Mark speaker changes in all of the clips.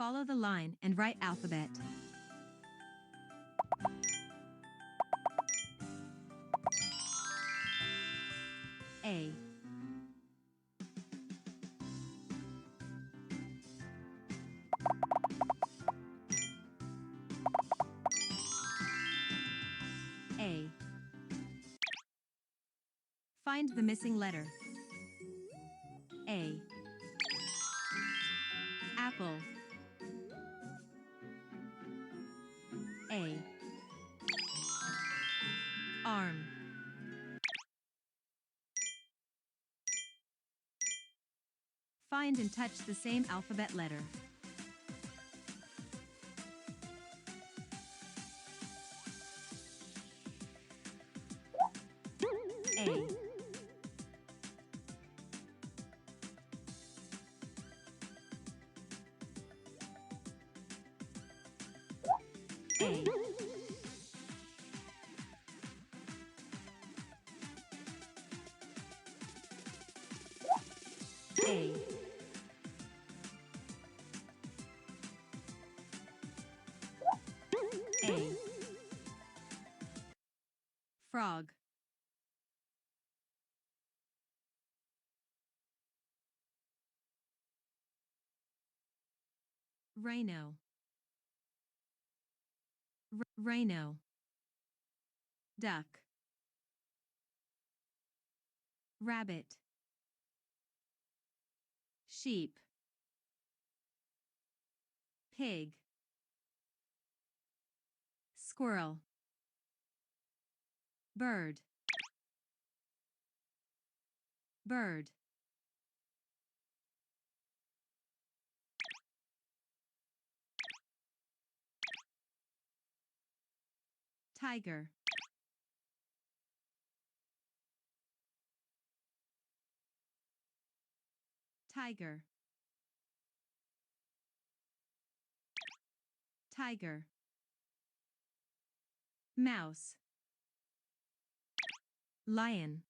Speaker 1: Follow the line and write alphabet. A. A. Find the missing letter. A. Apple. A. Arm. Find and touch the same alphabet letter. A. A. A. A. Frog. Rhino. Rhino. Duck. Rabbit. Sheep. Pig. Squirrel. Bird. Bird. Tiger. Tiger. Tiger. Mouse. Lion.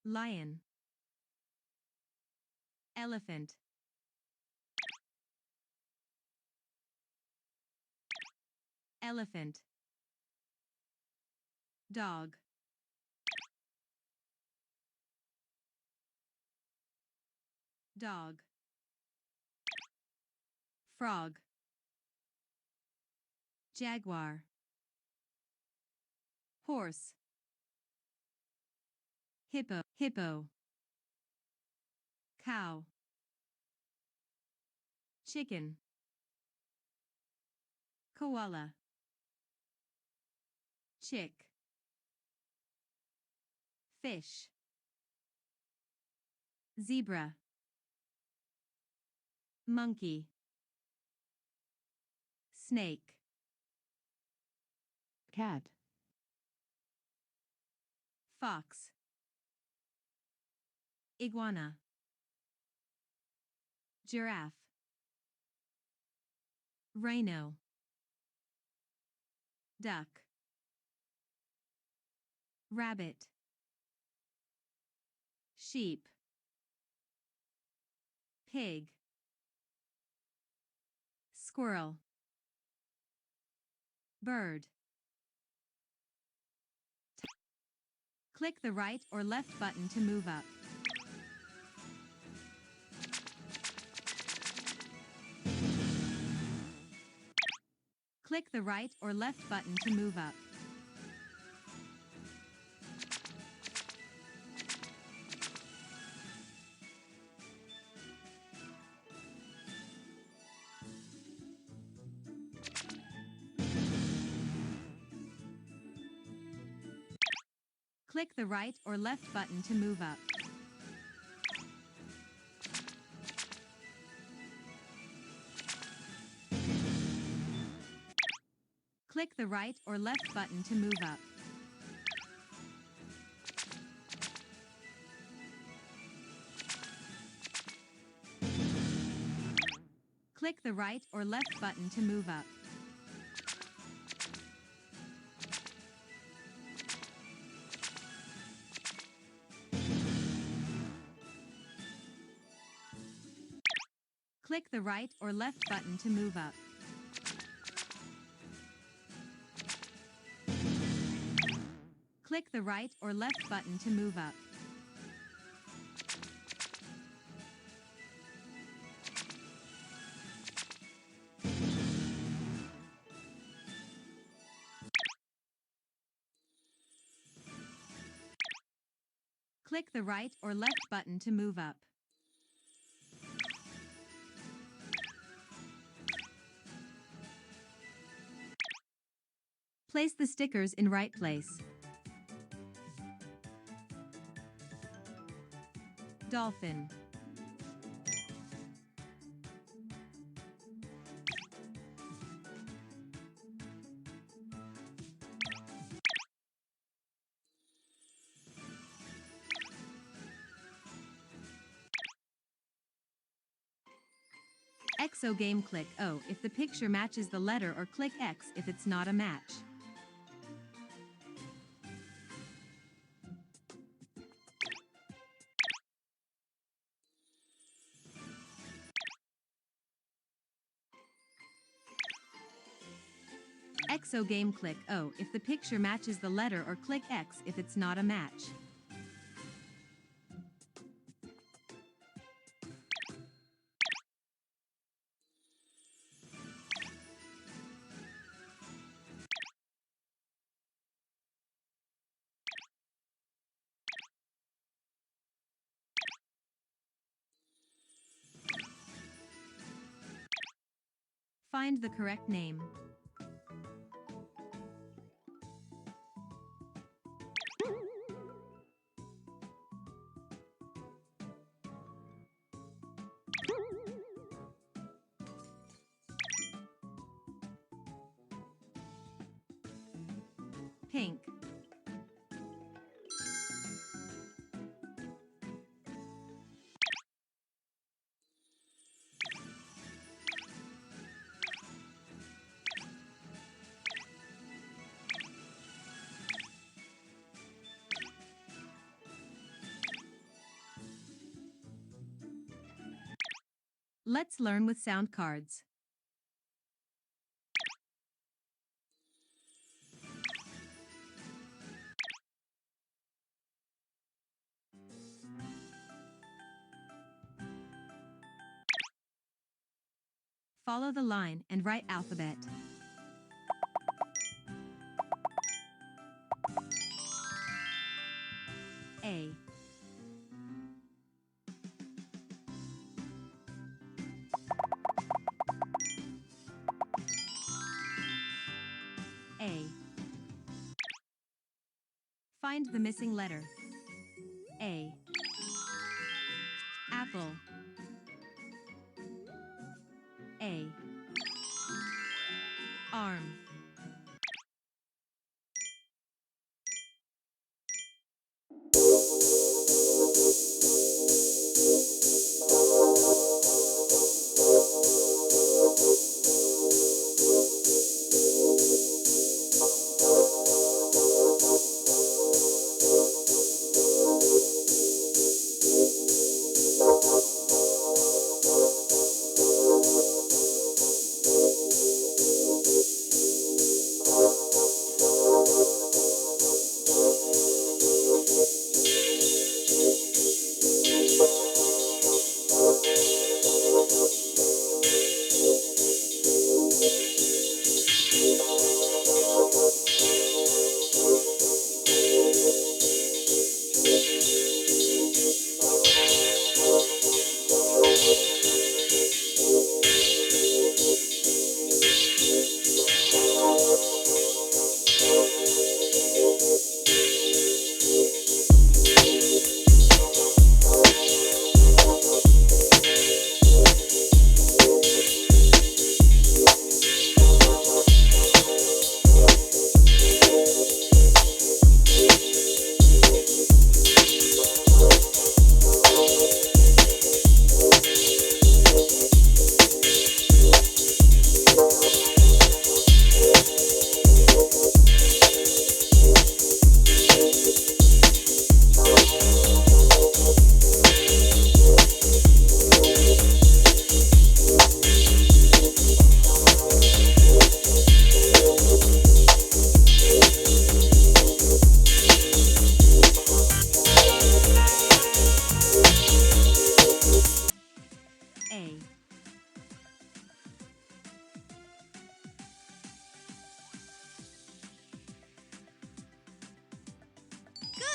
Speaker 1: Lion. Elephant. Elephant. Dog. Dog. Frog. Jaguar. Horse. Hippo. Hippo. Cow. Chicken. Koala. Chick. Fish. Zebra. Monkey. Snake.
Speaker 2: Cat.
Speaker 1: Fox. Iguana. Giraffe. Rhino. Duck. Rabbit. Sheep. Pig. Squirrel. Bird. Click the right or left button to move up. Click the right or left button to move up. Click the right or left button to move up. Click the right or left button to move up. Click the right or left button to move up. Click the right or left button to move up. Click the right or left button to move up. Click the right or left button to move up. Place the stickers in right place. Dolphin. Exo game, click O if the picture matches the letter or click X if it's not a match. Exo game, click O if the picture matches the letter or click X if it's not a match. Find the correct name. Pink. Let's learn with sound cards. Follow the line and write alphabet. A. A. Find the missing letter. A. Apple. A. Arm.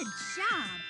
Speaker 2: Good job!